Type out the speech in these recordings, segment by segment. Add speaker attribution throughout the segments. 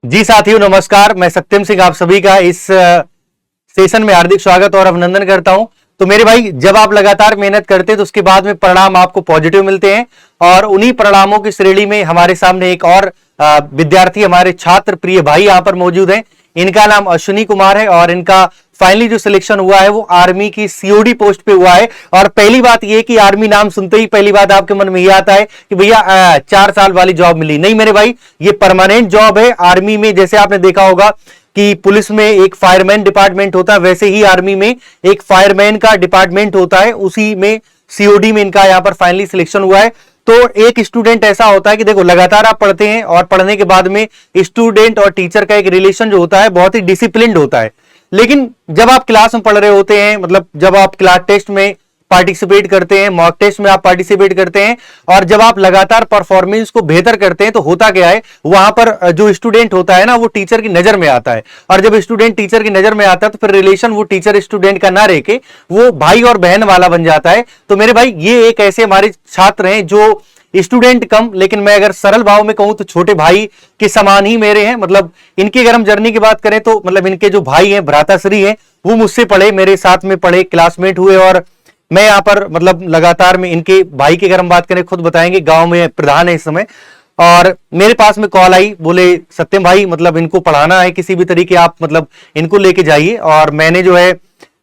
Speaker 1: जी साथियों, नमस्कार। मैं सत्यम सिंह आप सभी का इस सेशन में हार्दिक स्वागत और अभिनंदन करता हूं। तो मेरे भाई, जब आप लगातार मेहनत करते हैं तो उसके बाद में परिणाम आपको पॉजिटिव मिलते हैं। और उन्हीं परिणामों की श्रेणी में हमारे सामने एक और विद्यार्थी, हमारे छात्र प्रिय भाई यहां पर मौजूद हैं। इनका नाम अश्विनी कुमार है और इनका फाइनली जो सिलेक्शन हुआ है वो आर्मी की सीओडी पोस्ट पे हुआ है। और पहली बात ये कि आर्मी नाम सुनते ही पहली बात आपके मन में ये आता है कि भैया 4 साल वाली जॉब मिली। नहीं मेरे भाई, ये परमानेंट जॉब है आर्मी में। जैसे आपने देखा होगा कि पुलिस में एक फायरमैन डिपार्टमेंट होता है, वैसे ही आर्मी में एक फायरमैन का डिपार्टमेंट होता है, उसी में सीओडी में इनका यहां पर फाइनली सिलेक्शन हुआ है। तो एक स्टूडेंट ऐसा होता है कि देखो, लगातार आप पढ़ते हैं और पढ़ने के बाद में स्टूडेंट और टीचर का एक रिलेशन जो होता है बहुत ही डिसिप्लिन्ड होता है। लेकिन जब आप क्लास में पढ़ रहे होते हैं, मतलब जब आप क्लास टेस्ट में पार्टिसिपेट करते हैं, मॉक टेस्ट में आप पार्टिसिपेट करते हैं, और जब आप लगातार परफॉर्मेंस को बेहतर करते हैं, तो होता क्या है, वहां पर जो स्टूडेंट होता है ना, वो टीचर की नजर में आता है। और जब स्टूडेंट टीचर की नजर में आता है तो फिर रिलेशन वो टीचर स्टूडेंट का ना रह के वो भाई और बहन वाला बन जाता है। तो मेरे भाई, ये एक ऐसे हमारे छात्र हैं जो स्टूडेंट कम, लेकिन मैं अगर सरल भाव में कहूं तो छोटे भाई के समान ही मेरे हैं। मतलब इनकी अगर हम जर्नी की बात करें तो मतलब इनके जो भाई हैं, भ्राताश्री हैं, वो मुझसे पढ़े, मेरे साथ में पढ़े, क्लासमेट हुए। और मैं यहाँ पर मतलब लगातार में इनके भाई की अगर हम बात करें, खुद बताएंगे, गांव में प्रधान है इस समय। और मेरे पास में कॉल आई, बोले सत्यम भाई मतलब इनको पढ़ाना है, किसी भी तरीके आप मतलब इनको लेके जाइए। और मैंने जो है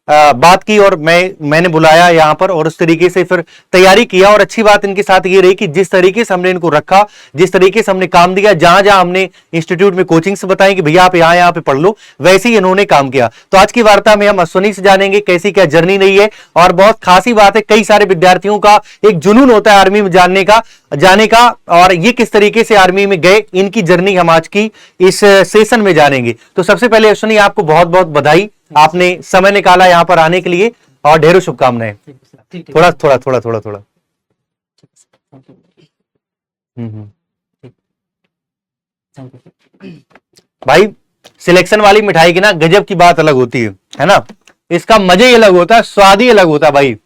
Speaker 1: बात की और मैंने बुलाया यहाँ पर, और उस तरीके से फिर तैयारी किया। और अच्छी बात इनके साथ ये रही कि जिस तरीके से हमने इनको रखा, जिस तरीके से हमने काम दिया, जहां जहां हमने इंस्टीट्यूट में कोचिंग्स बताई कि भैया आप यहाँ पे पढ़ लो, वैसे ही इन्होंने काम किया। तो आज की वार्ता में हम अश्विनी से जानेंगे कैसी क्या जर्नी रही है। और बहुत खासी बात है, कई सारे विद्यार्थियों का एक जुनून होता है आर्मी में जाने का। और ये किस तरीके से आर्मी में गए, इनकी जर्नी हम आज की इस सेशन में जानेंगे। तो सबसे पहले अश्विनी, आपको बहुत बहुत बधाई, आपने समय निकाला यहाँ पर आने के लिए, और ढेरों शुभकामनाएं। थोड़ा थोड़ा थोड़ा थोड़ा थोड़ा हम्म। भाई, सिलेक्शन वाली मिठाई की ना गजब की बात अलग होती है ना। इसका मजा ही अलग होता है, स्वाद ही अलग होता है भाई।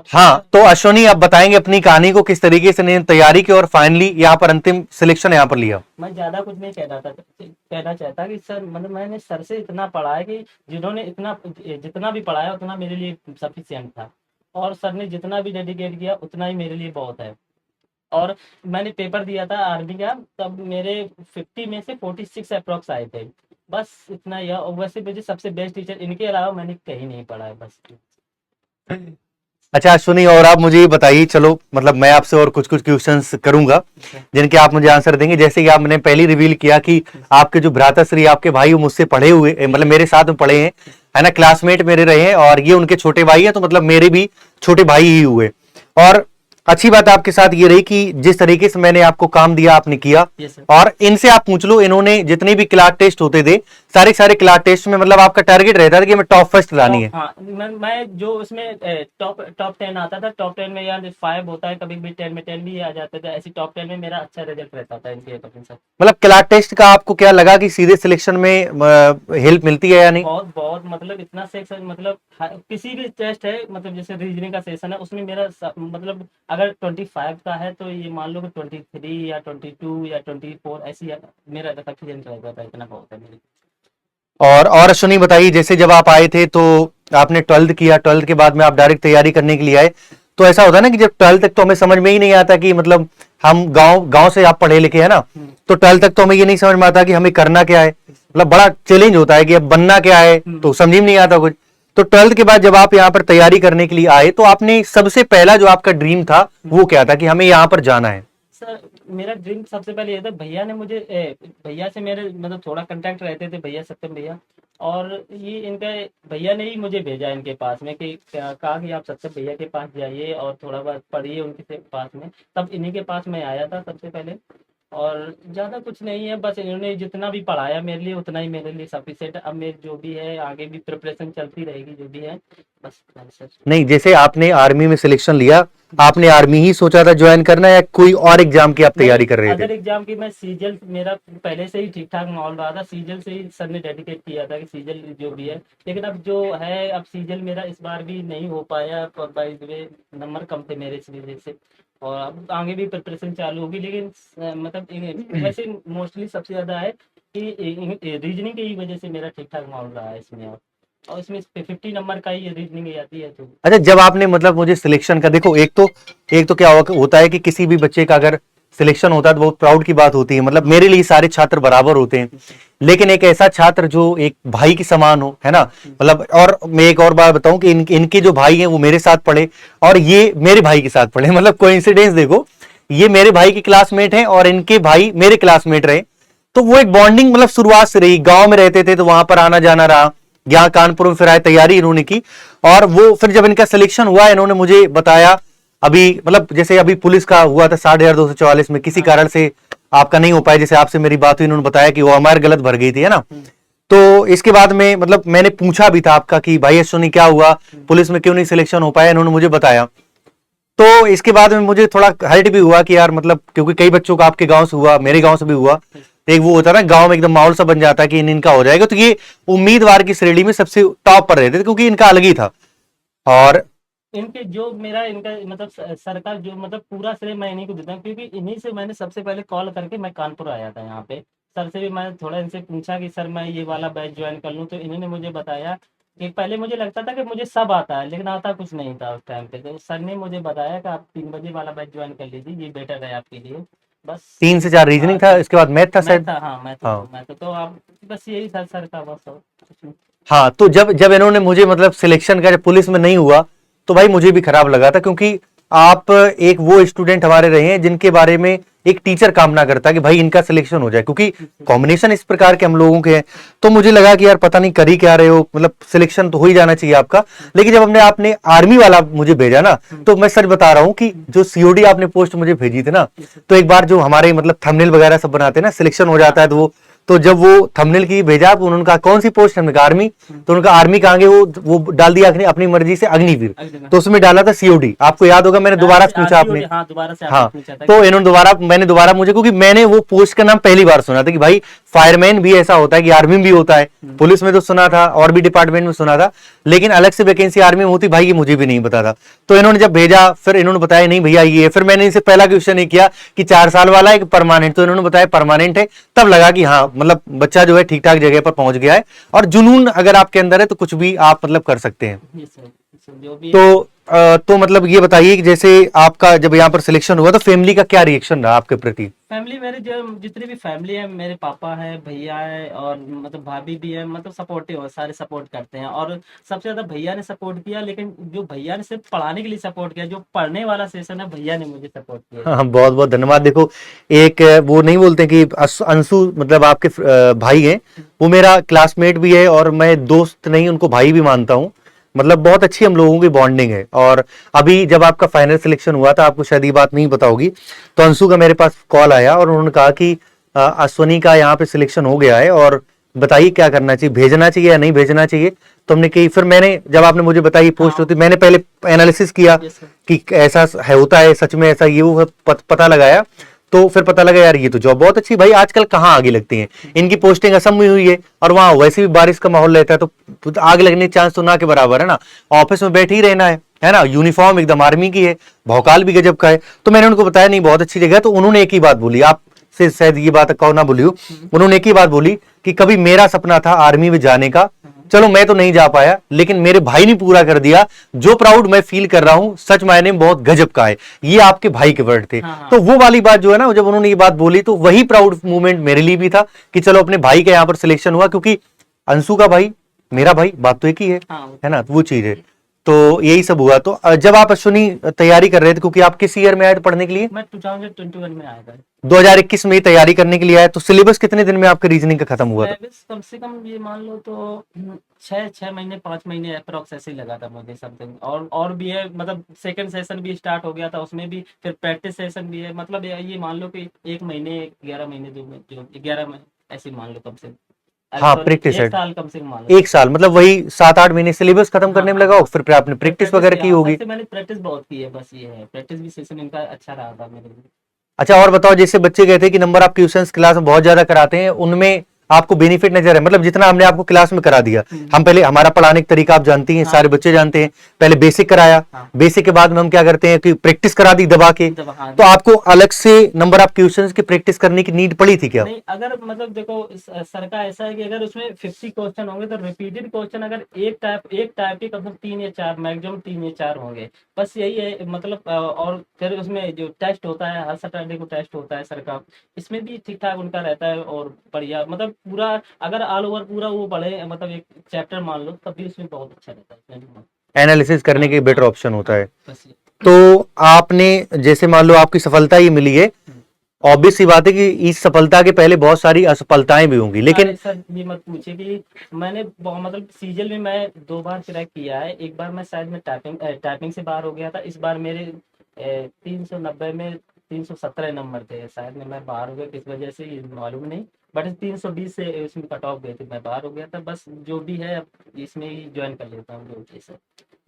Speaker 1: हाँ, तो अश्विनी आप बताएंगे अपनी कहानी को, किस तरीके से ने तैयारी की और फाइनली यहाँ पर अंतिम सिलेक्शन यहाँ पर लिया।
Speaker 2: मैं ज़्यादा कुछ नहीं कहना चाहता कि सर मतलब मैंने सर से इतना पढ़ा है कि जिन्होंने इतना जितना भी पढ़ाया उतना मेरे लिए सफिशिएंट था। और सर ने जितना भी डेडिकेट किया उतना ही मेरे लिए बहुत है। और मैंने पेपर दिया था आर्मी का, तब मेरे 50 में से 46 अप्रॉक्स आए थे। बस इतना ही है। और वैसे मुझे सबसे बेस्ट टीचर इनके अलावा मैंने कहीं नहीं पढ़ा है बस।
Speaker 1: अच्छा अश्विनी, और आप मुझे ये बताइए, चलो मतलब मैं आपसे और कुछ कुछ क्वेश्चंस करूंगा जिनके आप मुझे आंसर देंगे। जैसे कि आपने पहले रिवील किया कि आपके जो भ्राताश्री, आपके भाई, वो मुझसे पढ़े हुए, मतलब मेरे साथ में पढ़े हैं, है ना, क्लासमेट मेरे रहे हैं, और ये उनके छोटे भाई हैं, तो मतलब मेरे भी छोटे भाई ही हुए। और अच्छी बात आपके साथ ये रही कि जिस तरीके से मैंने आपको काम दिया आपने किया। और इनसे आप पूछ लो, इन्होंने जितने भी क्लास टेस्ट होते थे, सारे सारे क्लास टेस्ट में मतलब आपका टारगेट रहता था कि मैं टॉप फर्स्ट लानी है।
Speaker 2: हाँ, मैं जो उसमें टॉप टॉप 10 आता था, टॉप 10 में या 5 होता है, कभी भी 10 में 10 भी आ जाता था। ऐसी टॉप 10 में मेरा अच्छा रिजल्ट रहता था इनके कपिल सर।
Speaker 1: मतलब क्लास टेस्ट का आपको क्या लगा कि सीधे सिलेक्शन में हेल्प मिलती है या नहीं?
Speaker 2: बहुत बहुत मतलब इतना सेक्शन मतलब किसी भी टेस्ट है, मतलब जैसे रीजनिंग का सेशन है उसमें मेरा मतलब अगर 25 का है तो ये मान लो कि 23 या 22 या 24 ऐसी मेरा सफिशिएंट रहता था। इतना बहुत है मेरे।
Speaker 1: और अश्विनी बताइए, जैसे जब आप आए थे तो आपने 12th किया, 12th के बाद में आप डायरेक्ट तैयारी करने के लिए आए, तो ऐसा होता है ना कि जब 12th तक तो हमें समझ में ही नहीं आता कि मतलब हम गांव गांव से आप पढ़े लिखे है ना, तो 12th तक तो हमें ये नहीं समझ में आता कि हमें करना क्या है। मतलब बड़ा चैलेंज होता है कि अब बनना क्या है, तो समझ में नहीं आता कुछ। तो 12th के बाद जब आप यहाँ पर तैयारी करने के लिए आए, तो आपने सबसे पहला जो आपका ड्रीम था वो क्या था कि हमें यहाँ पर जाना है?
Speaker 2: सर मेरा ड्रीम सबसे पहले ये था, भैया ने मुझे भैया से मेरे मतलब थोड़ा कांटेक्ट रहते थे, भैया सत्यम भैया। और ये इनका भैया ने ही मुझे भेजा इनके पास में कि कहा कि आप सत्यम भैया के पास जाइए और थोड़ा बहुत पढ़िए उनके पास में। तब इन्हीं के पास मैं आया था सबसे पहले। और ज़्यादा कुछ नहीं है, बस इन्होंने जितना भी पढ़ाया मेरे लिए उतना ही मेरे लिए सफिशिएंट है। अब मेरी जो भी है आगे भी प्रिपरेशन चलती रहेगी जो भी है। बस सर।
Speaker 1: नहीं, जैसे आपने आर्मी में सिलेक्शन लिया, आपने आर्मी ही सोचा था ज्वाइन करना, या कोई और एग्जाम की आप
Speaker 2: नहीं,
Speaker 1: तैयारी कर रहे थे?
Speaker 2: अदर एग्जाम की मैं सीजल मेरा पहले से ही ठीक ठाक माहौल रहा था। सीजल से ही सर ने डेडिकेट किया था कि सीजल जो भी है। लेकिन अब जो है, अब सीजल मेरा इस बार भी नहीं हो पाया, बाय द वे नंबर कम थे मेरे इस वजह से। और अब आगे भी प्रिपरेशन चालू होगी, लेकिन मतलब वैसे मोस्टली सबसे ज़्यादा है कि रीजनिंग की वजह से मेरा ठीक ठाक माहौल रहा है इसमें। और इसमें 50 नंबर का ही रीजनिंग आती है तो।
Speaker 1: अच्छा, जब आपने मतलब मुझे सिलेक्शन का, देखो एक तो क्या होता है कि किसी भी बच्चे का अगर सिलेक्शन होता है तो बहुत प्राउड की बात होती है, मतलब मेरे लिए सारे छात्र बराबर होते हैं, लेकिन एक ऐसा छात्र जो एक भाई के समान हो, है ना, मतलब। और मैं एक और बात बताऊं कि इनके जो भाई हैं वो मेरे साथ पढ़े और ये मेरे भाई के साथ पढ़े, मतलब कोइंसिडेंस देखो, ये मेरे भाई के क्लासमेट हैं और इनके भाई मेरे क्लासमेट रहे। तो वो एक बॉन्डिंग मतलब शुरुआत से रही, गांव में रहते थे तो वहां पर आना जाना रहा, यहाँ कानपुर में फिर आए, तैयारी इन्होंने की। और वो फिर जब इनका सिलेक्शन हुआ इन्होंने मुझे बताया, अभी मतलब जैसे अभी पुलिस का हुआ था 6244 में, किसी कारण से आपका नहीं हो पाया, जैसे आपसे मेरी बात हुई, इन्होंने बताया कि वो हमारे गलत भर गई थी, है ना। तो इसके बाद में मतलब मैंने पूछा भी था आपका कि भाई अश्विनी क्या हुआ, पुलिस में क्यों नहीं सिलेक्शन हो पाया, इन्होंने मुझे बताया। तो इसके बाद में मुझे थोड़ा हर्ट भी हुआ कि यार मतलब, क्योंकि कई बच्चों का आपके गांव से हुआ, मेरे गांव से भी हुआ, एक वो होता है ना गांव में एकदम माहौल सा बन जाता है कि इनका हो जाएगा, तो ये उम्मीदवार की श्रेणी में सबसे टॉप पर रहते थे क्योंकि इनका अलग ही था। और
Speaker 2: इनके जो मेरा इनका मतलब सरकार जो मतलब पूरा श्रेय मैं इन्हीं को देता हूँ, क्योंकि इन्हीं से मैंने सबसे पहले कॉल करके मैं कानपुर आया था यहाँ पे। सर से भी मैंने थोड़ा इनसे पूछा कि सर मैं ये वाला बैच ज्वाइन कर लूँ, तो इन्होंने मुझे बताया कि पहले मुझे लगता था कि मुझे सब आता है, लेकिन आता कुछ नहीं था उस टाइम पे। तो सर ने मुझे बताया कि आप 3 बजे वाला बैच ज्वाइन कर लीजिए, ये बेटर है आपके लिए। बस
Speaker 1: 3 से 4
Speaker 2: हाँ
Speaker 1: रीजनिंग था, इसके बाद मैथ था
Speaker 2: मैं
Speaker 1: शायद।
Speaker 2: था, हाँ मैं
Speaker 1: हाँ।
Speaker 2: तो आप बस यही था सर का, बस और कुछ नहीं।
Speaker 1: हाँ, तो जब जब इन्होंने मुझे मतलब सिलेक्शन का, जब पुलिस में नहीं हुआ तो भाई मुझे भी खराब लगा था, क्योंकि आप एक वो स्टूडेंट हमारे रहे हैं जिनके बारे में एक टीचर कामना करता है कि भाई इनका सिलेक्शन हो जाए, क्योंकि कॉम्बिनेशन इस प्रकार के हम लोगों के हैं। तो मुझे लगा कि यार पता नहीं कर ही क्या रहे हो, मतलब सिलेक्शन तो हो ही जाना चाहिए आपका। लेकिन जब हमने आपने आर्मी वाला मुझे भेजा ना, तो मैं सच बता रहा हूँ कि जो सीओडी आपने पोस्ट मुझे भेजी थी ना, तो एक बार जो हमारे मतलब थंबनेल वगैरह सब बनाते हैं ना, सिलेक्शन हो जाता है तो वो, तो जब वो थंबनेल की भेजा तो उन्होंने कहा कौन सी पोस्ट, हमने कहा आर्मी। तो उनका आर्मी का आगे वो डाल दिया अपनी मर्जी से अग्निवीर, तो उसमें डाला था सीओडी, आपको याद होगा, मैंने दोबारा से पूछा आपने।
Speaker 2: हाँ दोबारा से आपने
Speaker 1: हाँ,
Speaker 2: पूछा था
Speaker 1: तो
Speaker 2: कि
Speaker 1: इन्होंने मैंने दोबारा मुझे, क्योंकि मैंने वो पोस्ट का नाम पहली बार सुना था कि भाई फायरमैन भी ऐसा होता है कि आर्मी में भी होता है, पुलिस में तो सुना था और भी डिपार्टमेंट में सुना था, लेकिन अलग से वैकेंसी आर्मी में होती, भाई ये मुझे भी नहीं पता था। तो इन्होंने जब भेजा फिर इन्होंने बताया नहीं भैया ये है। फिर मैंने इनसे पहला क्वेश्चन नहीं किया कि 4 साल वाला है कि परमानेंट, तो इन्होंने बताया परमानेंट है। तब लगा कि हाँ मतलब बच्चा जो है ठीक ठाक जगह पर पहुंच गया है, और जुनून अगर आपके अंदर है तो कुछ भी आप मतलब कर सकते हैं।
Speaker 2: ये सर जो भी है।
Speaker 1: तो तो मतलब ये बताइए कि जैसे आपका जब यहाँ पर सिलेक्शन हुआ तो फैमिली का क्या रिएक्शन रहा आपके प्रति।
Speaker 2: फैमिली मेरे जो जितनी भी फैमिली है, मेरे पापा है, भैया है और मतलब भाभी भी है, मतलब सपोर्टिव है, सारे सपोर्ट करते हैं। और सबसे ज्यादा भैया ने सपोर्ट किया, लेकिन जो भैया ने सिर्फ पढ़ाने के लिए सपोर्ट किया, जो पढ़ने वाला सेशन है भैया ने मुझे सपोर्ट किया
Speaker 1: हाँ,
Speaker 2: इसमें।
Speaker 1: बहुत बहुत धन्यवाद। देखो, एक वो नहीं बोलते कि अंशु मतलब आपके भाई हैं, वो मेरा क्लासमेट भी है और मैं दोस्त नहीं उनको भाई भी मानता हूँ, मतलब बहुत अच्छी हम लोगों की बॉन्डिंग है। और अभी जब आपका फाइनल सिलेक्शन हुआ था, आपको शायद ये बात नहीं पता होगी, तो अंशु का मेरे पास कॉल आया और उन्होंने कहा कि अश्वनी का यहाँ पे सिलेक्शन हो गया है और बताइए क्या करना चाहिए, भेजना चाहिए या नहीं भेजना चाहिए। तो हमने की, फिर मैंने जब आपने मुझे बताई पोस्ट
Speaker 2: हाँ
Speaker 1: होती, मैंने पहले एनालिसिस किया
Speaker 2: यस सर।
Speaker 1: कि ऐसा है, होता है सच में ऐसा, ये वो पता लगाया। तो फिर पता लगा यार ये तो जॉब बहुत अच्छी, भाई आजकल कहाँ आगे लगती हैं, इनकी पोस्टिंग असम में हुई है और वहां वैसे भी बारिश का माहौल रहता है, तो आग लगने के चांस तो ना के बराबर है ना। ऑफिस में बैठे ही रहना है ना, यूनिफॉर्म एकदम आर्मी की है, भौकाल भी गजब का है। तो मैंने उनको बताया नहीं बहुत अच्छी जगह है, तो उन्होंने एक ही बात बोली, आप से शायद ये बात कहो ना बोली हो, उन्होंने एक ही बात बोली कि कभी मेरा सपना था आर्मी में जाने का, चलो मैं तो नहीं जा पाया, लेकिन मेरे भाई ने पूरा कर दिया, जो प्राउड मैं फील कर रहा हूं सच मायने में बहुत गजब का है। ये आपके भाई के वर्ड थे।
Speaker 2: हाँ हाँ
Speaker 1: तो वो वाली बात जो है ना, जब उन्होंने ये बात बोली तो वही प्राउड मूवमेंट मेरे लिए भी था कि चलो अपने भाई का यहाँ पर सिलेक्शन हुआ, क्योंकि अंशु का भाई मेरा भाई, बात तो एक ही
Speaker 2: हाँ।
Speaker 1: है ना, तो वो चीज है। तो यही सब हुआ। तो जब आप अश्विनी तैयारी कर रहे थे, क्योंकि आप किस ईयर में आए थे पढ़ने के लिए,
Speaker 2: मैं 2021 में आया था।
Speaker 1: 2021 में तैयारी करने के लिए आए, तो सिलेबस कितने दिन में आपके रीजनिंग का खत्म हुआ था।
Speaker 2: सिलेबस कम से कम ये मान लो तो 6 महीने 5 महीने अप्रोक्स ऐसे ही लगा था मुझे समथिंग। और भी है, मतलब सेकंड सेशन भी स्टार्ट हो गया था, उसमें भी फिर प्रैक्टिस सेशन भी है, मतलब ये मान लो कि 1 महीने 11 महीने जो 11 महीने ऐसे मान लो कम से कम।
Speaker 1: हाँ,
Speaker 2: सॉरी
Speaker 1: प्रैक्टिस है।
Speaker 2: 1 साल कम से कम मान लो।
Speaker 1: 1 साल मतलब वही 7-8 महीने सिलेबस खत्म
Speaker 2: हाँ
Speaker 1: करने में
Speaker 2: हाँ
Speaker 1: लगा,
Speaker 2: हाँ।
Speaker 1: और फिर आपने
Speaker 2: फिर
Speaker 1: प्रैक्टिस वगैरह की
Speaker 2: हाँ,
Speaker 1: होगी।
Speaker 2: सबसे मैंने प्रैक्टिस बहुत की है, बस ये है, प्रैक्टिस भी सेशन इनका अच्छा रहा था मेरे लिए।
Speaker 1: अच्छा, और बताओ, जैसे बच्चे कहते हैं कि नंबर आप ट्यूशन क्लास में बहुत ज्यादा कराते हैं, उनमें आपको बेनिफिट नजर है? मतलब जितना हमने आपको क्लास में करा दिया, हम पहले हमारा पढ़ाने का तरीका आप जानती हैं, सारे बच्चे जानते हैं, पहले बेसिक कराया,
Speaker 2: हाँ।
Speaker 1: बेसिक के बाद में हम क्या करते हैं कि प्रैक्टिस करा दी दबा के,
Speaker 2: हाँ।
Speaker 1: तो आपको अलग से नंबर ऑफ क्वेश्चंस की प्रैक्टिस करने की नीड पड़ी थी क्या?
Speaker 2: नहीं, अगर मतलब देखो सर का ऐसा है कि अगर उसमें 50 क्वेश्चन होंगे तो रिपीटेड क्वेश्चन अगर एक टाइप के कम से कम 3 या 4, मैक्सिमम 3 या 4 होंगे, बस यही है। मतलब और फिर उसमें जो टेस्ट होता है, हर सैटरडे को टेस्ट होता है सर का, इसमें भी ठीक ठाक उनका रहता है और बढ़िया, मतलब पूरा अगर ऑल ओवर पूरा वो पढ़े, मतलब एक चैप्टर मान लो, तब भी उसमें बहुत अच्छा रहता है, इसमें भी।
Speaker 1: एनालिसिस करने के बेटर
Speaker 2: हाँ,
Speaker 1: ऑप्शन होता है।
Speaker 2: बस ये।
Speaker 1: तो आपने जैसे मान लो आपकी सफलता ही मिली है, ऑब्वियस सी बात है कि इस सफलता के पहले बहुत सारी असफलताएं भी होंगी, लेकिन
Speaker 2: अरे सर ये मत पूछिए कि मैंने मतलब सीजल में मैं 2 बार क्रैक किया है। एक बार मैं शायद में टाइपिंग से बाहर हो गया था। इस बार मेरे 390 में 317 नंबर थे, शायद में मैं बाहर हो गया, किस वजह से ये मालूम नहीं, बट 320 से इसमें कट ऑफ गए थे, मैं बाहर हो गया था। बस जो भी है अब इसमें ही ज्वाइन कर लेता हूँ जो भी है सर।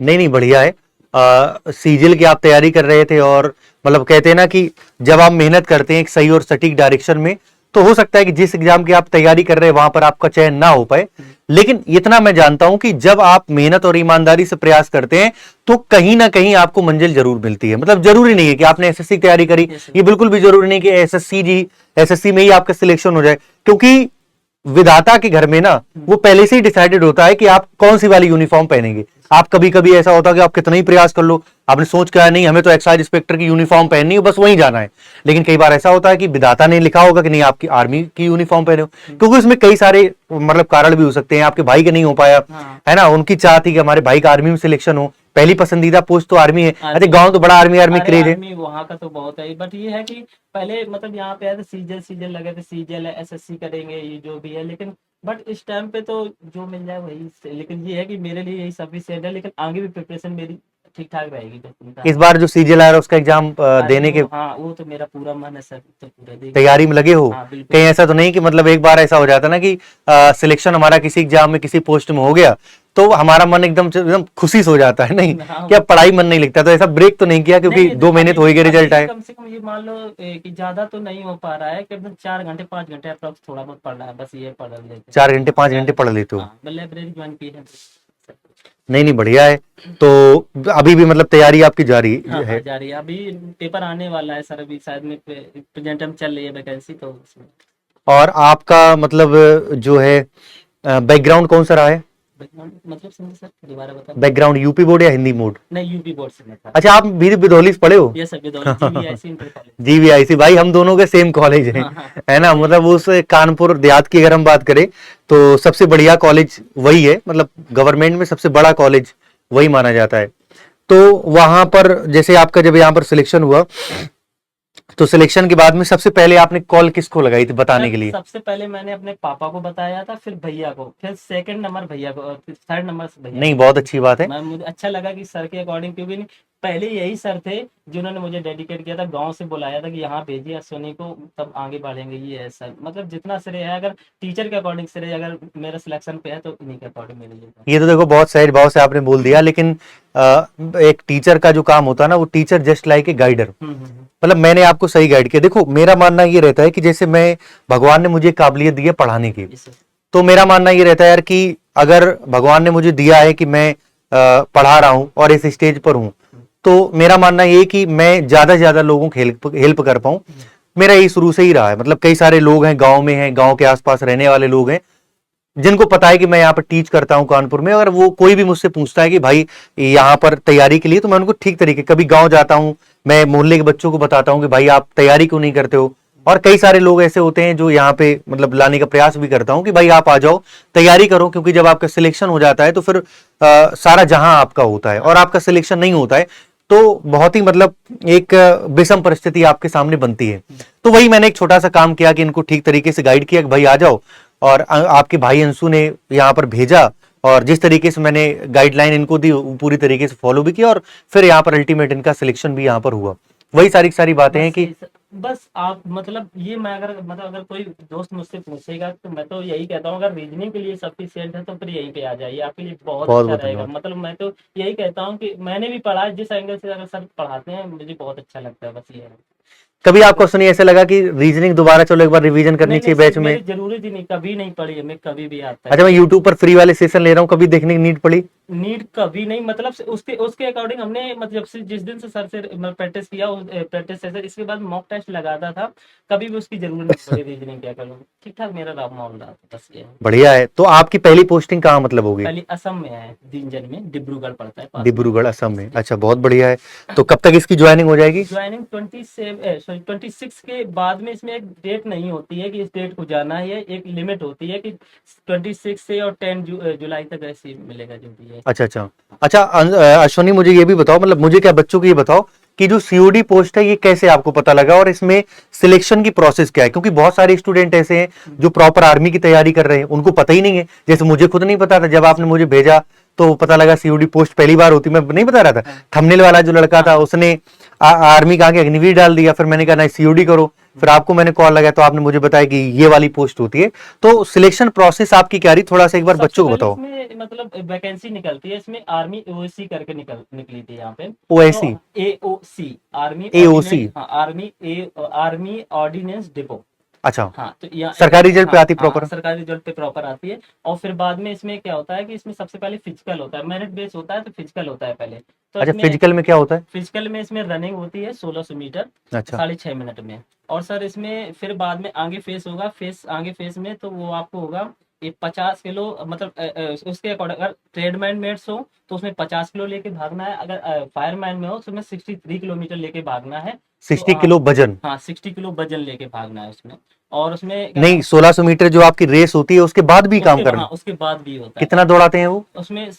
Speaker 1: नहीं नहीं बढ़िया है। सीजिल की आप तैयारी कर रहे थे, और मतलब कहते हैं ना कि जब आप मेहनत करते हैं एक सही और सटीक डायरेक्शन में, तो हो सकता है कि जिस एग्जाम की आप तैयारी कर रहे हैं वहां पर आपका चयन ना हो पाए, लेकिन इतना मैं जानता हूं कि जब आप मेहनत और ईमानदारी से प्रयास करते हैं तो कहीं ना कहीं आपको मंजिल जरूर मिलती है। मतलब जरूरी नहीं है कि आपने एसएससी की तैयारी करी,
Speaker 2: Yes, sir।
Speaker 1: ये बिल्कुल भी जरूरी नहीं कि एसएससी में ही आपका सिलेक्शन हो जाए, क्योंकि विधाता के घर में ना वो पहले से ही डिसाइडेड होता है कि आप कौन सी वाली यूनिफॉर्म पहनेंगे। आप कभी कभी ऐसा होता है कि आप कितना ही प्रयास कर लो, आपने सोच के आया नहीं हमें तो एक्साइज इंस्पेक्टर की यूनिफॉर्म पहननी है, बस वहीं जाना है, लेकिन कई बार ऐसा होता है कि विधाता ने लिखा होगा कि नहीं आपकी आर्मी की यूनिफॉर्म पहने हो, क्योंकि उसमें कई सारे मतलब कारण भी हो सकते हैं। आपके भाई के नहीं हो पाया,
Speaker 2: हाँ।
Speaker 1: है ना, उनकी चाह थी कि हमारे भाई का आर्मी में सिलेक्शन हो, पहली पसंदीदा पोस्ट तो आर्मी है। अच्छा,
Speaker 2: आर्मी।
Speaker 1: गांव तो बड़ा आर्मी आर्मी
Speaker 2: अरे
Speaker 1: क्रेज है।
Speaker 2: आर्मी वहाँ का तो बहुत है, बट ये है कि पहले मतलब यहाँ पे आए थे, सीजल सीजल लगे थे, सीजल है, एसएससी करेंगे, ये जो भी है, लेकिन बट इस टाइम पे तो जो मिल जाए वही लेकिन ये है कि मेरे लिए यही सफिशिएंट है, लेकिन आगे भी प्रिपरेशन मेरी ठीक ठाक रहेगी जो चिंता
Speaker 1: इस
Speaker 2: है।
Speaker 1: बार जो सीजीएल आ रहा है उसका एग्जाम
Speaker 2: अरे
Speaker 1: देने के
Speaker 2: हाँ, वो तो मेरा पूरा मन है सर, तो पूरा देंगे।
Speaker 1: तैयारी में लगे हो?
Speaker 2: हाँ बिल्कुल।
Speaker 1: कहीं ऐसा तो नहीं कि मतलब एक बार ऐसा हो जाता ना कि सिलेक्शन हमारा किसी एग्जाम में किसी पोस्ट में हो गया तो हमारा मन एकदम खुशी से हो जाता है, नहीं
Speaker 2: हाँ
Speaker 1: कि अब पढ़ाई मन नहीं लगता, तो ऐसा ब्रेक तो नहीं किया
Speaker 2: नहीं
Speaker 1: क्योंकि
Speaker 2: नहीं,
Speaker 1: 2 महीने
Speaker 2: अभी
Speaker 1: तो हो ही गए
Speaker 2: अभी
Speaker 1: रिजल्ट
Speaker 2: भी
Speaker 1: आए?
Speaker 2: कम से कम ये मान लो कि ज्यादा तो नहीं हो पा रहा है कि मतलब 4 घंटे 5 घंटे अप्रॉक्स थोड़ा बहुत पढ़ रहा है, बस ये पढ़ लेते हैं।
Speaker 1: 4 घंटे 5 घंटे पढ़ लेते हो?
Speaker 2: हाँ, लाइब्रेरी ज्वाइन की है।
Speaker 1: नहीं नहीं बढ़िया है। तो अभी भी मतलब तैयारी आपकी जारी
Speaker 2: हाँ हाँ,
Speaker 1: है?
Speaker 2: जा रही है। अभी पेपर आने वाला है सर, अभी शायद में प्रेजेंटम चल रही है वैकेंसी, तो उसमें।
Speaker 1: और आपका मतलब जो है बैकग्राउंड कौन सा रहा है?
Speaker 2: मतलब समझे सर, दोबारा बता।
Speaker 1: बैकग्राउंड यूपी बोर्ड या हिंदी बोर्ड?
Speaker 2: नहीं, यूपी बोर्ड से मैं था।
Speaker 1: अच्छा, आप भी बिदौली से पढ़े हो?
Speaker 2: ये सब विदौली जीवीआईसी इंटर कॉलेज।
Speaker 1: जीवीआईसी, भाई हम दोनों के सेम कॉलेज हैं,
Speaker 2: हाँ हाँ,
Speaker 1: है ना।
Speaker 2: वही।
Speaker 1: मतलब उस कानपुर देहात की अगर हम बात करें तो सबसे बढ़िया कॉलेज वही है, मतलब गवर्नमेंट में सबसे बड़ा कॉलेज वही माना जाता है। तो वहां पर जैसे आपका जब यहाँ पर सिलेक्शन हुआ, तो सिलेक्शन के बाद में सबसे पहले आपने कॉल किसको लगाई थी बताने
Speaker 2: सर
Speaker 1: के लिए?
Speaker 2: सबसे पहले मैंने अपने पापा को बताया था, फिर भैया को, फिर सेकंड नंबर भैया को, और फिर थर्ड नंबर भैया
Speaker 1: नहीं
Speaker 2: को।
Speaker 1: बहुत अच्छी बात है।
Speaker 2: मैं मुझे अच्छा लगा कि सर के अकॉर्डिंग, क्योंकि पहले यही सर थे जिन्होंने मुझे डेडिकेट किया था, गांव से बुलाया था कि यहाँ भेजिए अश्विनी को, तब आगे बढ़ेंगे। ये है सर, मतलब जितना श्रेय है, अगर टीचर के अकॉर्डिंग श्रेय अगर मेरा सिलेक्शन पे है तो इन्हीं के अकॉर्डिंग मेरे लिए था।
Speaker 1: ये तो देखो बहुत सहज भाव से आपने बोल दिया, लेकिन एक टीचर का जो काम होता है ना, वो teacher just like a guider, मतलब मैंने आपको सही गाइड किया। देखो मेरा मानना ये रहता है कि जैसे मैं, भगवान ने मुझे काबिलियत दी है पढ़ाने की,
Speaker 2: Yes, sir।
Speaker 1: तो मेरा मानना ये रहता है यार कि अगर भगवान ने मुझे दिया है कि मैं पढ़ा रहा हूं और इस स्टेज पर हूं, तो मेरा मानना ये कि मैं ज्यादा से ज्यादा लोगों को हेल्प कर पाऊं। मेरा यही शुरू से ही रहा है। मतलब कई सारे लोग हैं गांव में, हैं गांव के आसपास रहने वाले लोग हैं जिनको पता है कि मैं यहाँ पर टीच करता हूँ कानपुर में, अगर वो कोई भी मुझसे पूछता है कि भाई यहाँ पर तैयारी के लिए, तो मैं उनको ठीक तरीके, कभी गांव जाता हूँ, मैं मोहल्ले के बच्चों को बताता हूँ कि भाई आप तैयारी क्यों नहीं करते हो। और कई सारे लोग ऐसे होते हैं जो यहाँ पे मतलब लाने का प्रयास भी करता हूँ कि भाई आप आ जाओ, तैयारी करो, क्योंकि जब आपका सिलेक्शन हो जाता है तो फिर सारा जहां आपका होता है, और आपका सिलेक्शन नहीं होता है तो बहुत ही मतलब एक विषम परिस्थिति आपके सामने बनती है। तो वही मैंने एक छोटा सा काम किया कि इनको ठीक तरीके से गाइड किया कि भाई आ जाओ, और आपके भाई अंशु ने यहाँ पर भेजा, और जिस तरीके से मैंने गाइडलाइन इनको दी वो पूरी तरीके से फॉलो भी किया, और फिर यहाँ पर अल्टीमेट इनका सिलेक्शन भी यहाँ पर हुआ। वही सारी बातें हैं
Speaker 2: बस
Speaker 1: कि
Speaker 2: यही सर, बस आप मतलब ये मैं अगर मतलब अगर कोई दोस्त मुझसे पूछेगा तो मैं तो यही कहता हूँ, अगर रीजनिंग के लिए सफिशिएंट है तो फिर यहीं पे आ जाइए, आपके लिए बहुत
Speaker 1: बहुत
Speaker 2: अच्छा
Speaker 1: बहुत
Speaker 2: रहेगा।
Speaker 1: धन्यवाद।
Speaker 2: मतलब मैं तो यही कहता हूँ कि मैंने भी पढ़ा है, जिस एंगल से अगर सर पढ़ाते हैं मुझे बहुत अच्छा लगता है, बस ये है।
Speaker 1: कभी आपको सुनी ऐसे लगा कि रीजनिंग दोबारा चलो एक बार रिवीजन करनी
Speaker 2: नहीं
Speaker 1: चाहिए
Speaker 2: नहीं
Speaker 1: बैच
Speaker 2: सर,
Speaker 1: में?
Speaker 2: मेरी जरूरत ही नहीं, कभी नहीं पड़ी हमें, कभी भी आता
Speaker 1: अच्छा, मैं
Speaker 2: है।
Speaker 1: यूट्यूब पर फ्री वाले सेशन ले रहा हूँ, कभी देखने की नीड पड़ी?
Speaker 2: नीड कभी नहीं, मतलब से उसके उसके अकॉर्डिंग हमने, मतलब से जिस दिन से सर से प्रैक्टिस किया, प्रैक्टिस सेशन, इसके बाद मॉक टेस्ट लगाता था, कभी भी उसकी जरूरत नहीं पड़ी रीजनिंग क्या करूँ, ठीक ठाक मेरा राम मामला था, बस ये है।
Speaker 1: बढ़िया है। तो आपकी पहली पोस्टिंग कहाँ मतलब होगी?
Speaker 2: पहले असम में है, दिनजन में, डिब्रूगढ़ पड़ता है पास में।
Speaker 1: डिब्रूगढ़ असम में? अच्छा, बहुत बढ़िया है। तो कब तक इसकी ज्वाइनिंग हो जाएगी?
Speaker 2: ज्वाइनिंग 26 के बाद में, इसमें एक डेट नहीं होती है कि इस डेट को जाना है, एक लिमिट होती है कि 26 से और 10 जुलाई तक ऐसे मिलेगा जो भी है।
Speaker 1: अच्छा अच्छा अच्छा। अश्वनी, मुझे ये भी बताओ, मतलब मुझे क्या, बच्चों को ये बताओ कि जो सीओडी पोस्ट है ये कैसे आपको पता लगा और इसमें सिलेक्शन की प्रोसेस क्या है? क्योंकि बहुत सारे स्टूडेंट ऐसे हैं जो प्रॉपर आर्मी की तैयारी कर रहे हैं, उनको पता ही नहीं है। जैसे मुझे खुद नहीं पता था, जब आपने मुझे भेजा तो पता लगा सीओडी पोस्ट पहली बार होती, मैं नहीं बता रहा था। थंबनेल वाला जो लड़का था उसने आर्मी का आगे अग्निवीर डाल दिया, फिर मैंने कहा नहीं सीओडी करो, फिर आपको मैंने कॉल लगाया तो आपने मुझे बताया कि ये वाली पोस्ट होती है। तो सिलेक्शन प्रोसेस आपकी क्या रही, थोड़ा सा एक बार
Speaker 2: सबसे
Speaker 1: बच्चों को
Speaker 2: पहले
Speaker 1: बताओ।
Speaker 2: इसमें मतलब वैकेंसी निकलती है, इसमें आर्मी ओसी करके निकली थी यहाँ पे।
Speaker 1: ओएसी?
Speaker 2: तो एओसी, आर्मी
Speaker 1: एओसी?
Speaker 2: ऑर्डिनेंस, हाँ, आर्मी ऑर्डिनेंस डिपो।
Speaker 1: अच्छा,
Speaker 2: हाँ, तो यहाँ
Speaker 1: सरकारी रिजल्ट पे
Speaker 2: हाँ
Speaker 1: आती
Speaker 2: हाँ
Speaker 1: प्रॉपर?
Speaker 2: सरकारी रिजल्ट पे प्रॉपर आती है। और फिर बाद में इसमें क्या होता है कि इसमें सबसे पहले फिजिकल होता है, मेरिट बेस होता है, तो फिजिकल होता है पहले। तो
Speaker 1: अच्छा,
Speaker 2: इसमें
Speaker 1: फिजिकल में क्या होता है?
Speaker 2: फिजिकल में इसमें रनिंग होती है 1600 मीटर,
Speaker 1: अच्छा
Speaker 2: 6.5 मिनट में। और सर इसमें फिर बाद में आगे फेस होगा, आगे फेस में तो वो आपको होगा ये 50 किलो, मतलब उसके अकॉर्डिंग, अगर ट्रेडमैन मेट्स हो तो उसमें 50 किलो लेके भागना है, अगर फायरमैन में हो तो उसमें 63 किलोमीटर लेके भागना है। तो
Speaker 1: 60 किलो वजन?
Speaker 2: हाँ 60 किलो वजन लेके भागना है उसमें। और उसमें क्या
Speaker 1: नहीं,
Speaker 2: नाम,
Speaker 1: 1600 मीटर जो आपकी रेस होती है उसके बाद भी काम
Speaker 2: उसके
Speaker 1: करना?
Speaker 2: हाँ उसके बाद भी होता है।
Speaker 1: कितना दौड़ाते हैं वो?
Speaker 2: उसमें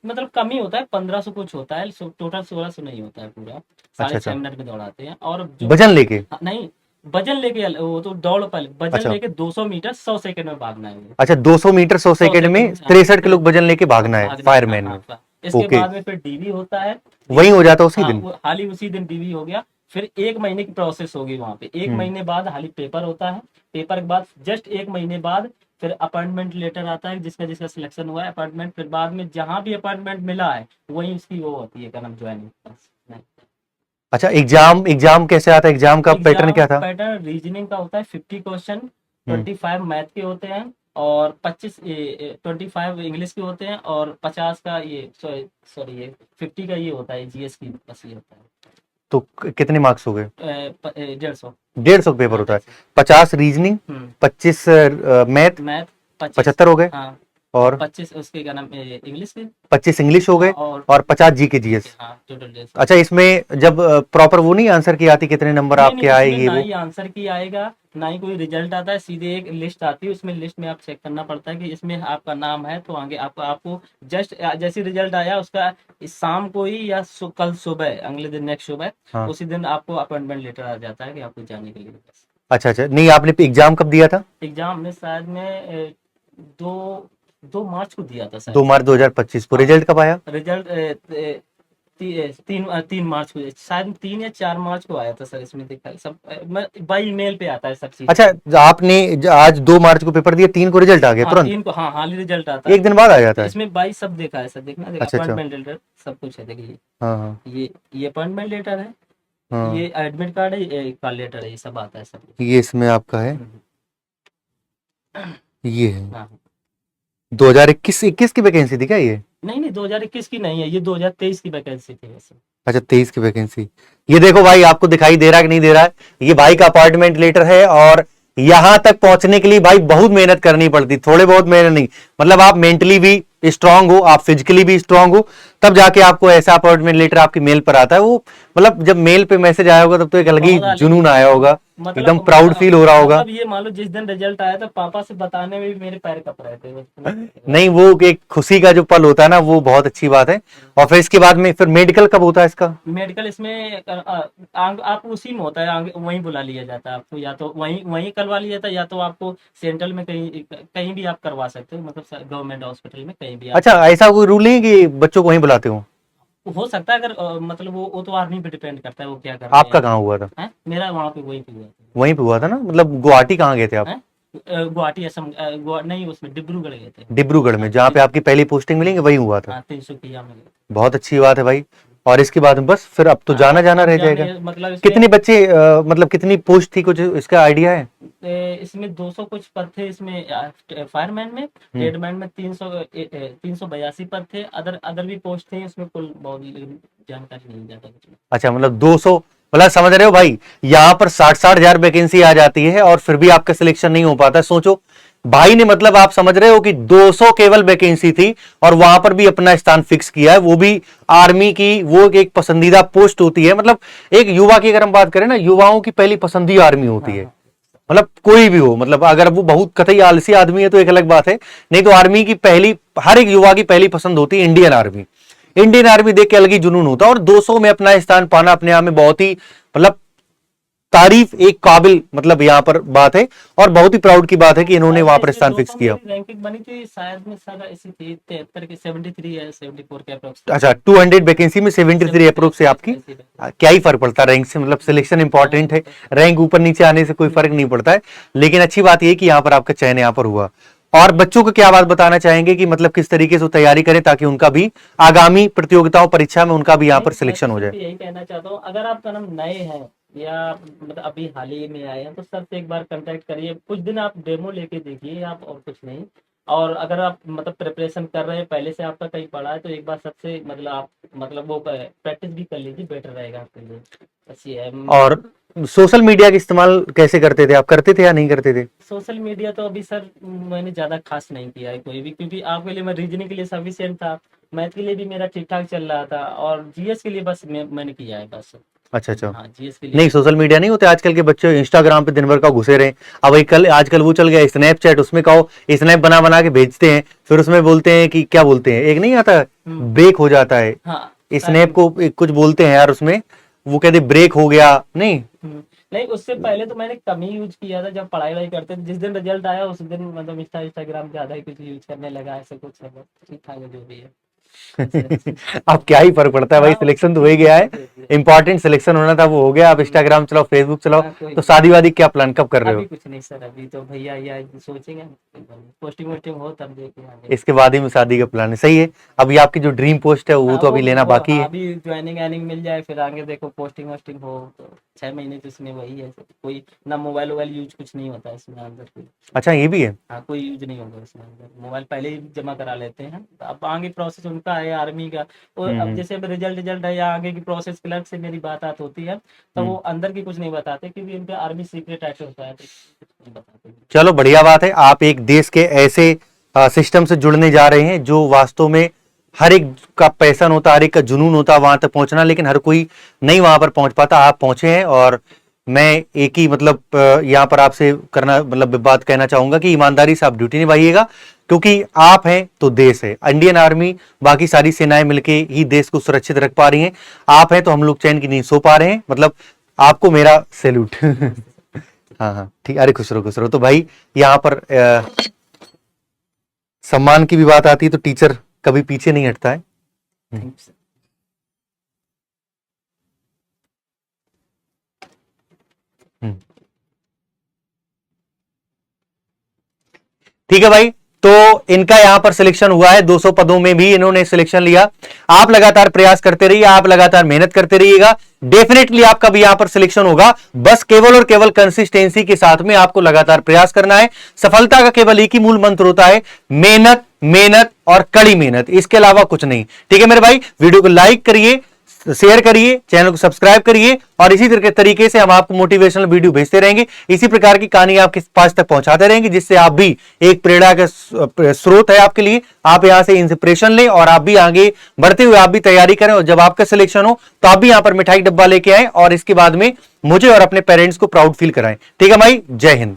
Speaker 2: मतलब कम ही होता है, 1500 कुछ होता है, टोटल 1600 नहीं होता है पूरा।
Speaker 1: अच्छा
Speaker 2: साढ़े छह
Speaker 1: अच्छा,
Speaker 2: मिनट में दौड़ाते हैं। और जो
Speaker 1: वजन लेके?
Speaker 2: हाँ, नहीं, वजन लेके वो तो दौड़, पहले वजन
Speaker 1: अच्छा
Speaker 2: लेके 200 मीटर 100 सेकंड में भागना है वो।
Speaker 1: अच्छा, 200 मीटर 100
Speaker 2: 100
Speaker 1: सेकंड में
Speaker 2: सेकंड में, हाँ,
Speaker 1: 63 किलो वजन लेके भागना है
Speaker 2: भागना है, हाँ
Speaker 1: फायरमैन
Speaker 2: हाँ
Speaker 1: में?
Speaker 2: इसके
Speaker 1: ओके,
Speaker 2: बाद में फिर डीवी होता है।
Speaker 1: वही हो जाता उसी
Speaker 2: हाँ,
Speaker 1: दिन?
Speaker 2: वो हाल ही उसी दिन डीवी हो गया। फिर 1 महीने की प्रोसेस होगी वहाँ पे, एक
Speaker 1: हम्म।
Speaker 2: महीने बाद हाल ही पेपर होता है। पेपर के बाद जस्ट 1 महीने बाद फिर अपॉइंटमेंट लेटर आता है, जिसका जिसका सिलेक्शन हुआ है अपॉइंटमेंट, फिर बाद में जहाँ भी अपॉइंटमेंट मिला है वहीं उसकी वो होती है, क्या नाम, ज्वाइनिंग।
Speaker 1: अच्छा, एग्जाम एग्जाम कैसे आता है? एग्जाम का पैटर्न
Speaker 2: एग्जाम
Speaker 1: क्या था?
Speaker 2: पैटर्न रीजनिंग का होता है 50 क्वेश्चन,
Speaker 1: हम्म
Speaker 2: 25 मैथ के होते हैं, और 25 इंग्लिश के होते हैं, और 50 का ये, सॉरी ये 50 का ये होता है जीएस की, बस ये होता है।
Speaker 1: तो कितने मार्क्स हो गए?
Speaker 2: 150।
Speaker 1: 150 पेपर
Speaker 2: हाँ,
Speaker 1: होता है?
Speaker 2: 150।
Speaker 1: 50 रीजनिंग, 25 मैथ,
Speaker 2: मैथ 25।
Speaker 1: 75 हो गए,
Speaker 2: हाँ, और
Speaker 1: और
Speaker 2: 25 उसके क्या नाम, इंग्लिश के।
Speaker 1: 25 इंग्लिश हो गए,
Speaker 2: हाँ, और
Speaker 1: और 50 जी के जीएस।
Speaker 2: हाँ टोटल डेज।
Speaker 1: अच्छा, इसमें जब प्रॉपर वो नहीं आंसर की आती कितने नंबर
Speaker 2: नहीं नहीं,
Speaker 1: आपके आए
Speaker 2: उसमें
Speaker 1: ये
Speaker 2: ना
Speaker 1: वो?
Speaker 2: ही आंसर की आएगा, ना ही कोई रिजल्ट आता है, सीधे एक लिस्ट आती है, उसमें लिस्ट में आप चेक करना पड़ता है कि इसमें आपका नाम है, तो आगे आपको आपको जस्ट जैसे रिजल्ट आया उसका इस शाम को ही या कल सुबह, अगले दिन नेक्स्ट सुबह,
Speaker 1: हाँ।
Speaker 2: उसी दिन आपको अपॉइंटमेंट लेटर आ जाता है कि आपको जाने के लिए। बस
Speaker 1: अच्छा अच्छा, नहीं आपने एग्जाम कब दिया था?
Speaker 2: एग्जाम में शायद में दो 2 मार्च को दिया था शायद
Speaker 1: 2
Speaker 2: से।
Speaker 1: मार्च 2025 को।
Speaker 2: हाँ,
Speaker 1: रिजल्ट कब आया?
Speaker 2: रिजल्ट 3 मार्च को, शायद 3 या 4 मार्च को आया था सर, इसमें देखा सब बाई ईमेल पे आता है सब चीज।
Speaker 1: अच्छा, आपने आज 2 मार्च को पेपर दिया, 3 को रिजल्ट आ गया
Speaker 2: हाँ
Speaker 1: तुरंत?
Speaker 2: 3 को, हाँ हाल ही रिजल्ट आता है।
Speaker 1: एक दिन बाद आ
Speaker 2: तो
Speaker 1: जाता है?
Speaker 2: इसमें 22 सब देखा है सर, देखना
Speaker 1: अच्छा अच्छा,
Speaker 2: अपॉइंटमेंट लेटर सब कुछ है, देखिए
Speaker 1: हाँ हाँ
Speaker 2: ये अपॉइंटमेंट लेटर है,
Speaker 1: हाँ,
Speaker 2: ये एडमिट कार्ड है, ये कॉल लेटर है, ये सब आता है सब।
Speaker 1: ये इसमें आपका है,
Speaker 2: हम्म,
Speaker 1: ये है।
Speaker 2: हाँ
Speaker 1: 2021 की वैकेंसी थी क्या ये?
Speaker 2: नहीं नहीं, 2021 की नहीं है, ये 2023 की वैकेंसी थी वैसे।
Speaker 1: अच्छा, 23 की वैकेंसी। ये देखो भाई, आपको दिखाई दे रहा है कि नहीं दे रहा है? ये भाई का अपॉइंटमेंट लेटर है, और यहां तक पहुंचने के लिए भाई बहुत मेहनत करनी पड़ती, थोड़े बहुत मेहनत नहीं, मतलब आप मेंटली भी स्ट्रांग हो, आप फिजिकली भी स्ट्रांग हो, तब जाके आपको ऐसा अपॉइंटमेंट लेटर आपकी मेल पर आता है। वो मतलब जब मेल पे मैसेज आया होगा तब तो एक अलग ही
Speaker 2: बहुत अलग ही
Speaker 1: जुनून आया होगा, एकदम
Speaker 2: मतलब
Speaker 1: प्राउड फील हो रहा होगा।
Speaker 2: मतलब ये मान लो जिस दिन रिजल्ट आया था, पापा से बताने में भी मेरे पैर कप रहे थे
Speaker 1: नहीं, वो एक खुशी का जो पल होता है ना, वो बहुत अच्छी बात है। और फिर इसके बाद में फिर मेडिकल कब होता है इसका?
Speaker 2: मेडिकल इसमें आप उसी में होता है, आगे वहीं बुला लिया जाता है आपको, या तो वहीं वहीं करवा लिया जाता है, या तो आपको सेंट्रल में कहीं कहीं भी आप करवा सकते हो, मतलब गवर्नमेंट हॉस्पिटल में कहीं भी आप।
Speaker 1: अच्छा, ऐसा कोई रूल नहीं है कि बच्चों को वहीं बुलाते हो?
Speaker 2: हो सकता है, अगर मतलब वो तो आर्मी पे डिपेंड करता है, वो क्या कर रहे
Speaker 1: आपका
Speaker 2: हैं।
Speaker 1: कहाँ हुआ था?
Speaker 2: हैं? मेरा वहाँ पे वहीं पे हुआ था।
Speaker 1: वहीं पे हुआ था ना, मतलब गुवाहाटी कहाँ गए थे आप?
Speaker 2: हैं? गुवाहाटी असम, नहीं, उसमें डिब्रूगढ़ गए थे।
Speaker 1: डिब्रूगढ़ में,
Speaker 2: हाँ,
Speaker 1: जहाँ पे आपकी पहली पोस्टिंग मिलेंगे वहीं हुआ था?
Speaker 2: हाँ 300 में गए थे।
Speaker 1: बहुत अच्छी बात है भाई। और इसके बाद में बस फिर अब तो जाना जाना रह जाएगा।
Speaker 2: मतलब इसमें
Speaker 1: कितने बच्चे मतलब कितनी पोस्ट थी, कुछ इसका आइडिया है?
Speaker 2: इसमें 200 कुछ पद थे इसमें फायरमैन में, ट्रेडमैन में 382 पद थे, अदर भी पोस्ट थे उसमें, कुल बहुत जानकारी नहीं ज्यादा कुछ।
Speaker 1: अच्छा, मतलब 200, मतलब समझ रहे हो भाई, यहाँ पर 60-60 हजार वैकेंसी आ जाती है और फिर भी आपका सिलेक्शन नहीं हो पाता। सोचो भाई ने, मतलब आप समझ रहे हो कि 200 केवल वैकेंसी थी और वहां पर भी अपना स्थान फिक्स किया है, वो भी आर्मी की, वो एक पसंदीदा पोस्ट होती है। मतलब एक युवा की अगर हम बात करें ना, युवाओं की पहली पसंद ही आर्मी होती है। मतलब कोई भी हो, मतलब अगर वो बहुत कतई आलसी आदमी है तो एक अलग बात है, नहीं तो आर्मी की पहली, हर एक युवा की पहली पसंद होती है इंडियन आर्मी। इंडियन आर्मी देख के अलग ही जुनून होता है और 200 में अपना स्थान पाना अपने आप में बहुत ही, मतलब तारीफ एक काबिल, मतलब यहाँ पर बात है और बहुत ही प्राउड की बात है कि इन्होंने वहां पर स्थान फिक्स किया।
Speaker 2: रैंकिंग बनी थी शायद में, सारा ऐसी थी 73 की, 73 या 74 के अप्रोक्स।
Speaker 1: अच्छा, 200 वैकेंसी में 73 अप्रोक्स से आपकी, क्या ही फर्क पड़ता है रैंक से, मतलब सिलेक्शन इंपॉर्टेंट है, रैंक ऊपर नीचे आने से कोई फर्क नहीं पड़ता है। लेकिन अच्छी बात यह कि यहाँ पर आपका चयन यहाँ पर हुआ। और बच्चों को क्या बात बताना चाहेंगे कि मतलब किस तरीके से तैयारी करें ताकि उनका भी आगामी प्रतियोगिताओं परीक्षा में उनका भी यहाँ पर सिलेक्शन हो जाए?
Speaker 2: यही कहना चाहता हूँ, अगर आप नए हैं या मतलब अभी हाल ही में आए हैं तो सर से एक बार कांटेक्ट करिए, कुछ दिन आप डेमो लेके देखिए आप, और कुछ नहीं। और अगर आप मतलब प्रिपरेशन कर रहे हैं, पहले से आपका कहीं पढ़ा है, तो एक बार सबसे मतलब आप मतलब वो प्रैक्टिस भी कर लीजिए, बेटर रहेगा आपके लिए। बस ये है।
Speaker 1: और सोशल मीडिया का इस्तेमाल कैसे करते थे आप, करते थे या नहीं करते थे?
Speaker 2: सोशल मीडिया तो अभी सर मैंने ज्यादा खास नहीं किया है कोई भी, क्योंकि आपके लिए मैं रीजनिंग के लिए सफिशिएंट था, मैथ के लिए भी मेरा ठीक ठाक चल रहा था, और जीएस के लिए बस मैंने किया है बस।
Speaker 1: अच्छा अच्छा।
Speaker 2: हाँ, जीएस के लिए
Speaker 1: नहीं, सोशल मीडिया नहीं होते आजकल के बच्चे इंस्टाग्राम पे दिन भर का घुसे रहे। अब वही कल आजकल वो चल गया स्नैपचैट, उसमें कहो स्नैप बना बना के भेजते हैं, फिर उसमें बोलते हैं कि क्या बोलते हैं, एक नहीं आता ब्रेक हो जाता है।
Speaker 2: हाँ,
Speaker 1: स्नैप को एक कुछ बोलते हैं यार उसमें, वो कहते ब्रेक हो गया। नहीं
Speaker 2: नहीं, उससे पहले तो मैंने कम ही यूज किया था, जब पढ़ाई वढ़ाई करते थे। जिस दिन रिजल्ट आया उस दिन मतलब इंस्टाग्राम ज्यादा ही कुछ यूज करने लगा, ऐसा कुछ है, ठीक ठाक है जो भी है।
Speaker 1: अब क्या ही फर्क पड़ता है भाई, सिलेक्शन तो हो ही गया है, इंपॉर्टेंट सिलेक्शन होना था वो हो गया। अब इंस्टाग्राम चलाओ, फेसबुक चलाओ, तो शादी वादी क्या प्लान कब कर रहे हो?
Speaker 2: अभी कुछ नहीं सर, अभी तो भैया या सोचेंगे, पोस्टिंग वोस्टिंग हो तब देखेंगे।
Speaker 1: इसके बाद ही में शादी का प्लान है, सही है। अभी आपकी जो ड्रीम पोस्ट है वो तो अभी लेना बाकी है।
Speaker 2: अभी ज्वाइनिंग एनिंग मिल जाए, फिर आगे देखो पोस्टिंग वोस्टिंग हो, तो 6 महीने तो इसमें वही है, कोई ना मोबाइल वोबाइल यूज कुछ नहीं होता इसमें अंदर कोई।
Speaker 1: अच्छा, ये भी है।
Speaker 2: हाँ, कोई यूज नहीं होगा इसमें अंदर, मोबाइल पहले ही जमा करा लेते हैं। तो अब आगे प्रोसेस उनका है आर्मी का, और अब जैसे अब रिजल्ट है या आगे की प्रोसेस क्लर्क से मेरी बात होती है, तो वो अंदर की कुछ नहीं बताते, क्योंकि इनका आर्मी सीक्रेट एक्ट होता है, तो नहीं बताते।
Speaker 1: चलो बढ़िया बात है, आप एक देश के ऐसे सिस्टम से जुड़ने जा रहे हैं जो वास्तव में हर एक का पैशन होता है, हर एक का जुनून होता है वहां तक पहुंचना, लेकिन हर कोई नहीं वहां पर पहुंच पाता। आप पहुंचे हैं और मैं एक ही मतलब यहाँ पर आपसे करना मतलब बात कहना चाहूंगा कि ईमानदारी से आप ड्यूटी निभाइएगा, क्योंकि आप हैं तो देश है। इंडियन आर्मी, बाकी सारी सेनाएं मिलके ही देश को सुरक्षित रख पा रही हैं, आप हैं तो हम लोग चैन की नींद सो पा रहे हैं। मतलब आपको मेरा सैल्यूट। हाँ हाँ ठीक, अरे खुश रहो। तो भाई यहाँ पर सम्मान की भी बात आती है तो टीचर कभी पीछे नहीं हटता है। ठीक है भाई, तो इनका यहां पर सिलेक्शन हुआ है, 200 पदों में भी इन्होंने सिलेक्शन लिया। आप लगातार प्रयास करते रहिए, आप लगातार मेहनत करते रहिएगा, डेफिनेटली आपका भी यहां पर सिलेक्शन होगा। बस केवल और केवल कंसिस्टेंसी के साथ में आपको लगातार प्रयास करना है। सफलता का केवल एक ही मूल मंत्र होता है, मेहनत, मेहनत और कड़ी मेहनत, इसके अलावा कुछ नहीं। ठीक है मेरे भाई, वीडियो को लाइक करिए, शेयर करिए, चैनल को सब्सक्राइब करिए, और इसी तरीके से हम आपको मोटिवेशनल वीडियो भेजते रहेंगे, इसी प्रकार की कहानी आपके पास तक पहुंचाते रहेंगे, जिससे आप भी एक प्रेरणा का स्रोत है आपके लिए। आप यहां से इंस्पिरेशन लें और आप भी आगे बढ़ते हुए आप भी तैयारी करें, और जब आपका सिलेक्शन हो तो आप भी यहां पर मिठाई डब्बा लेके आए और इसके बाद में मुझे और अपने पेरेंट्स को प्राउड फील कराएं। ठीक है भाई, जय हिंद।